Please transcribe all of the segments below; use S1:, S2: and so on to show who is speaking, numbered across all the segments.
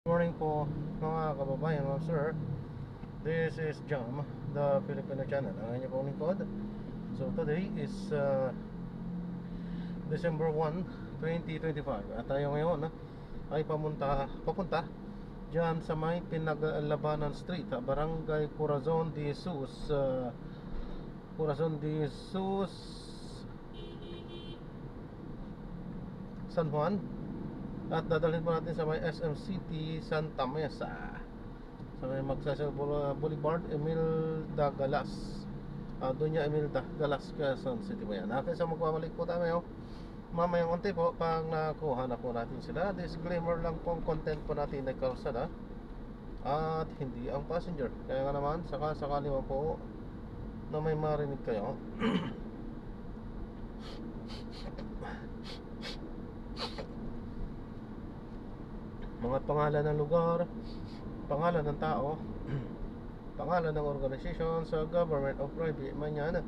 S1: Morning po mga kababayan, mga sir. This is Jam, the Filipino channel. Ang inyong pong lingkod. So today is December 1, 2025. At tayo ngayon ay papunta dyan sa may Pinaglabanan Street, Barangay Corazon de Jesus, San Juan. At dadalhin po natin sa may SM City Santa Mesa, sa may Magsaysay Boulevard, Imelda Galas. Doon niya Imelda Galas, Quezon City mo yan. Kaya sa magpabalik po tayo mamayang unti po pag nakuha na po natin sila. Disclaimer lang po, ang content po natin ay kalsada at hindi ang passenger. Kaya nga naman, sakali mo po na may marinig kayo mga pangalan ng lugar, pangalan ng tao, pangalan ng organisasyon sa government o private man yan,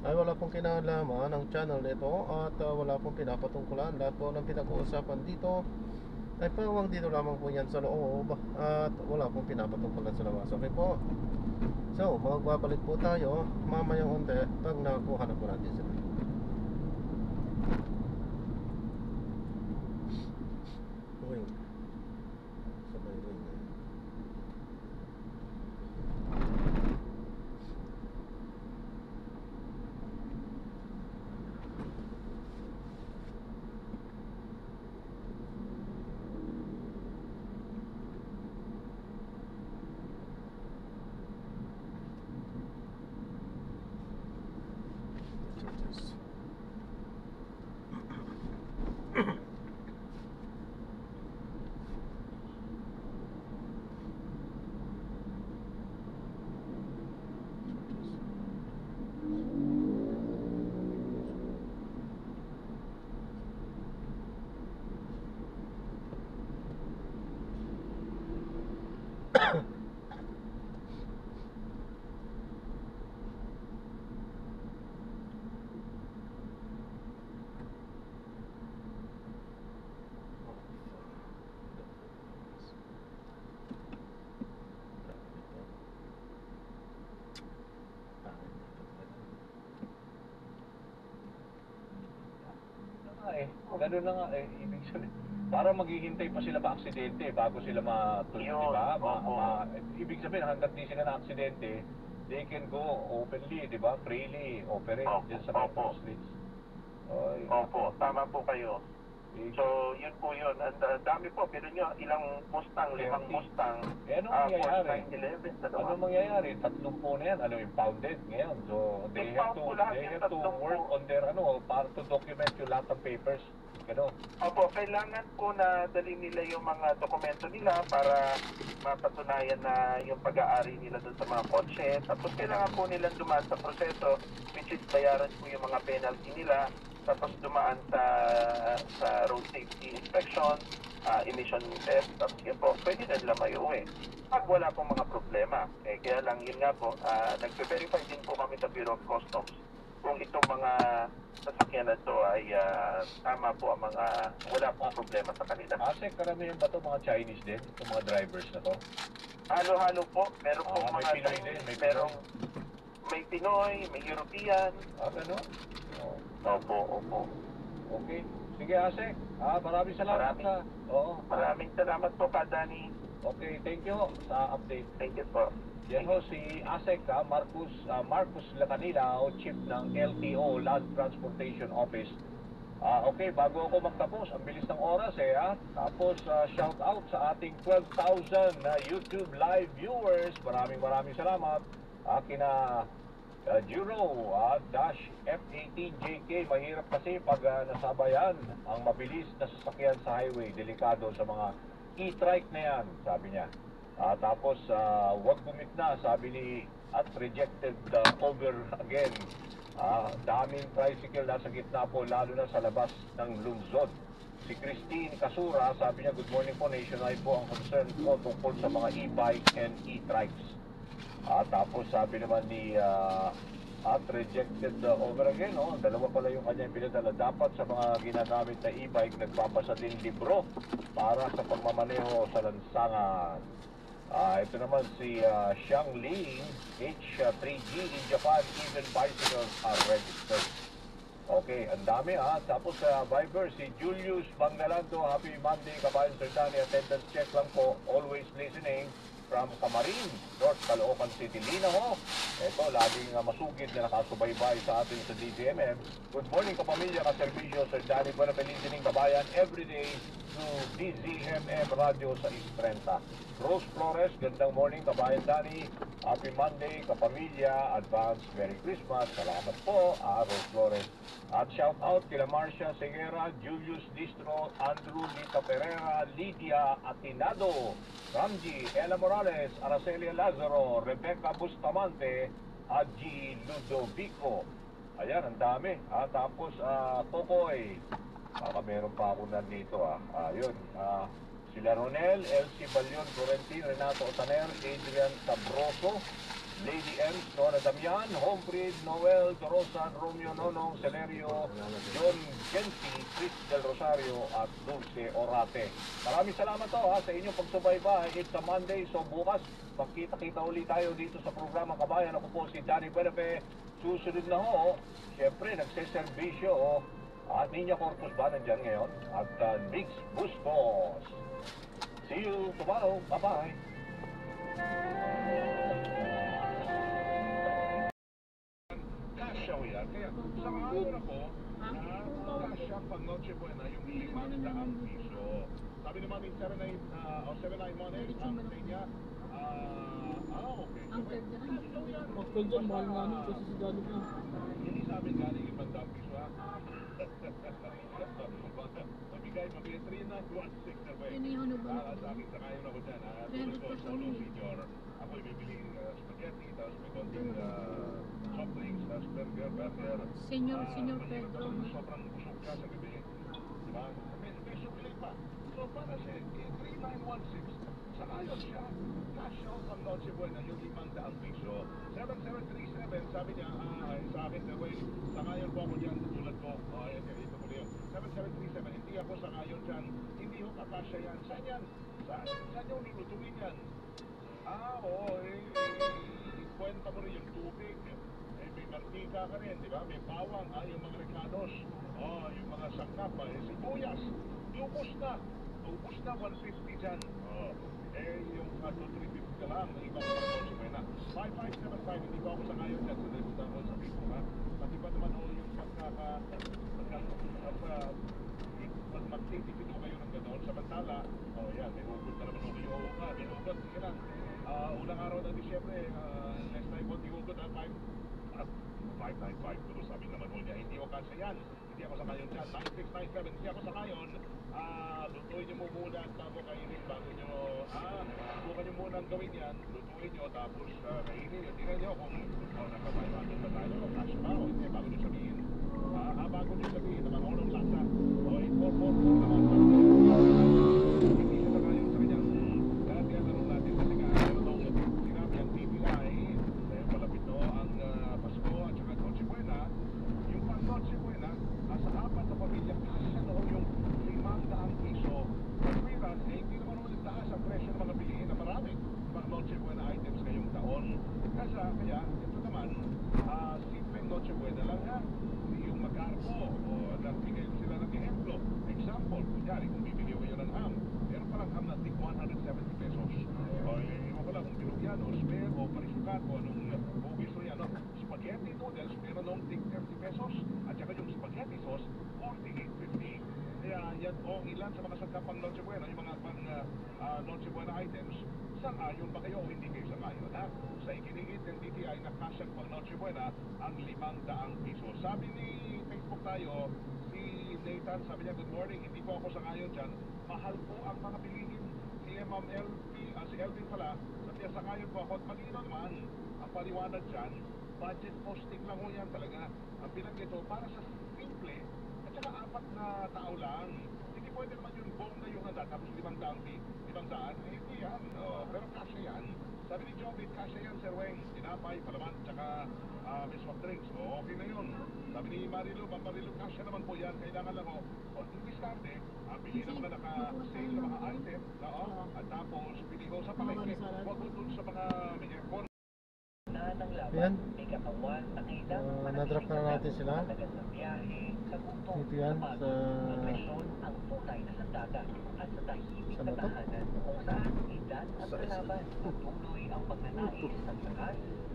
S1: ay wala pong kinalaman ang channel nito at wala pong pinapatungkulan. Lahat po ng pinag-uusapan dito ay pawang dito lamang po yan sa loob at wala pong pinapatungkulan sa labas. Okay po? So, magbabalik po tayo mamayang unti pag nakuha na po natin sila. Wing. Sabay wing.
S2: Ganun na nga ibig sabihin. Para maghihintay pa sila ma-aksidente bago sila matuloy, di ba? Ibig sabihin, hanggat di sila na-aksidente, they can go openly, di ba? Freely operate dyan sa metro streets.
S3: Opo, tama po kayo. So, yun po yun. Ang dami po, pero nyo, ilang Mustang, 5 Mustang,
S2: anong mangyayari?
S3: 911,
S2: Anong mangyayari? 30 na yan, impounded ngayon. So, they have to work on their, para to document yung lahat ng papers. Gano'n.
S3: Opo, kailangan po na dali nila yung mga dokumento nila para mapatunayan na yung pag-aari nila doon sa mga kotse. Tapos kailangan po nilang dumaan sa proseso, which is bayaran po yung mga penalty nila. Tapos dumaan sa road safety inspection, emission test, tapos yun po, pwede na nila may-uwi. Pag wala pong mga problema, kaya lang yun nga po, nagpe-verify din po kami sa Bureau of Customs kung itong mga sasakyan na ito ay tama po ang mga wala pong problema sa kanila.
S2: Kasi karamihan ba ito mga Chinese din, itong mga drivers na to?
S3: Halo-halo po, meron po
S2: may
S3: mga
S2: Pinoy
S3: Chinese,
S2: din,
S3: may Pinoy, may European.
S2: Gano'n?
S3: Opo.
S2: Okay. Sige, Asek. Maraming salamat.
S3: Maraming salamat po, Kadani.
S2: Okay, thank you sa update.
S3: Thank you po.
S2: Yan ho si Asek, Marcus Lacanila, Chief ng LTO, Land Transportation Office. Okay, bago ako magtapos, ang bilis ng oras Tapos shout out sa ating 12,000 na YouTube live viewers. Maraming salamat. Kina Juro dash F18JK. Mahirap kasi pag nasabayan ang mabilis na sasakyan sa highway. Delikado sa mga e-trike na yan, sabi niya. Tapos wag gumitna, sabi ni at rejected over again. Daming tricycle nasa gitna po, lalo na sa labas ng lungsod. Si Christine Kasura, sabi niya, good morning po, nationwide po ang concern ko tungkol sa mga e-bike and e-trikes. Tapos sabi naman ni at rejected over again. Oh, dalawa pala yung kanyang pinadala. Dapat sa mga ginagamit na e-bike, nagpapasa din libro para sa pagmamaneho sa lansangan. Ito naman si Xiang Ling, H3G in Japan, even bicycles are registered. Okay, ang dami Tapos sa Viber, si Julius Bangalando, happy Monday, kabayan Sir Danny, attendance check lang po, always listening from Camarin, North Caloocan City. Lina ho, ito, laging masugid na nakasubaybay sa atin sa DZMM. Good morning kapamilya, kaservisyo, Sir Danny, buwan na listening kabayan, everyday to DZMM Radio sa 630. Rose Flores, gandang morning kabayan Danny, happy Monday kapamilya, advance Merry Christmas, salamat po, Rose Flores. At shout out kila Marcia Seguera, Julius Distro, Andrew Lita Pereira, Lydia Atinado, Ramji, Ella Morales, Aracelia Lazaro, Rebecca Bustamante, at G. Ludovico. Ayan, ang dami. Tapos, Kokoy. Baka meron pa ako nandito. Yun. Sila Ronel, Elsie Balion, Florentin, Renato Otaner, Adrian Sabroso, Lady M, Nora Damian, Homebreed, Noel, Dorosan, Romeo Nonong, Celerio, John Gensi, Chris Del Rosario, at Dulce Orate. Maraming salamat sa inyong pagsubaybay. It's a Monday, so bukas magkita-kita ulit tayo dito sa programa Kabayan. Ako po si Danny Buenafe. Susunod na syempre nagseservisyo at Niña Corpus ba nandyan ngayon? At Mix Bustos. See you tomorrow. Bye-bye.
S4: Kasya yan. Kaya sangayon ako na kasya pag Noche Buena yung 500 piso. Sabi naman ni 7918 ang say niya, okay. Kasya yan.
S5: Bakal dyan, mahal nga nun kasi si Daddy po.
S4: Hindi sa amin galing 500 piso Mabigay 3916 na ba
S5: Yun yung ano ba?
S4: Sa akin sangayon ako dyan. Tulad ko, solo senior. Ako bibiling spaghetti, tapos may konting soft drinks, tapos burger.
S5: Senior Pedro.
S4: Sobrang busog ka sa gabi. Diba? May sukli pa. So para siya, 3916, sangayon siya. Cash out ang Noche Buena, yung 500 piso. 7737, sabi niya, sa akin, sangayon po ako dyan, tulad ko. Ayan, ito po yun. 7737, hindi ako sangayon dyan. Hindi ho kakasya yan. Saan yan? Saan yung lulutuin yan? Kwenta mo rin yung tubig. May mantika ka rin, di ba? May bawang, yung mga recados. Yung mga sangkap, sibuyas. Ubus na. Ubus na, 150 dyan. Yung 350 ka lang, ibang pang-Noche Buena. 5575, hindi ko ako sangayon dyan. So, nalimutan ko sa Facebook, ha? Pati ba naman yung pag magtitipid ko kayo ng gano'n, samantala, yan, may hugot na naman ako yung may hugot, sige lang. Unang araw ng Disyembre, next time, konti hugot, 595, pero sabi naman ho niya, hindi ako kasi yan, hindi ako sangayon dyan, 9697, hindi ako sangayon, lutuin nyo mo muna at bago kainin, bago nyo, subukan nyo muna ang gawin yan, lutuin nyo, tapos kainin nyo, tingnan nyo kung nakapaiwanan ba tayo, o cash ba, o hindi, bago nyo sabihin, bago nyo sabihin, naman ako ng lasa, o 8444 naman, hindi siya sangayon sa kanyang, kaya tanong natin, kasi nga, ano sinabi ang TPI, malapit no ang Pasko at saka Noche Buena, yung pang Noche Buena, sa apat na pamilya, kasi no yung 500 piso. Whereas, hindi naman ulit taas ang presyo ng mga bilihin na marami mga Noche Buena items ngayong taon. Kaya, ito naman, simpleng Noche Buena lang ha. Yung mag-arpo, o nagbigay sila ng ehemplo. Example, kunyari, kung bibili kayo ng ham, meron palang ham na tig 170 pesos. O, iwan ko lang kung bilugyan, o spare, o parisukat, o anong bugis o yan, spaghetti noodles, meron nung tig 30 pesos. At saka yung spaghetti sauce, 48.50. Kaya yan ilan sa mga sangkapang Noche Buena, yung mga pang Noche Buena items, sangayon ba kayo o hindi kayo sangayon, ha? Sa ikinigit ng DTI na kasyang pang Noche Buena, ang 500 piso. Sabi ni Facebook tayo, si Nathan, sabi niya, good morning, hindi po ako sangayon dyan, mahal po ang mga bilihin. Si Ma'am LP, si Elvin pala, sabi niya, sangayon po ako, at malino naman, ang paliwanag dyan, budget posting lang ho yan talaga. Ang binanggit ito, para sa simple, at saka 4 na tao lang. Hindi pwede naman yung buong na yung handa, tapos 500, hindi yan. Pero kasya yan. Sabi ni Jobit, kasya yan, Sir Weng. Tinapay, palaman, tsaka may soft drinks. O, okay na yun. Sabi ni Marilu, Pamparilu, kasya naman po yan. Kailangan lang o, konting diskarte, bili ng mga naka-sale na mga item, na, at tapos pili ko sa palengke. Huwag mo dun sa mga may aircon.
S1: Yan. Na-drop na natin sila. Dito yan sa... Saan na to? Sa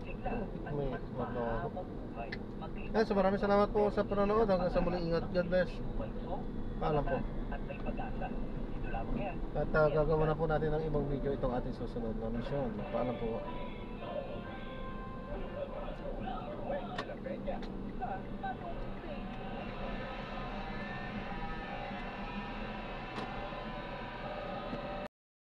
S1: isa. May magno. Yan, so maraming salamat po sa panonood. Hanggang sa muli, ingat. God bless. Paalam po. At gagawa na po natin ng ibang video itong ating susunod na mission. Paalam po.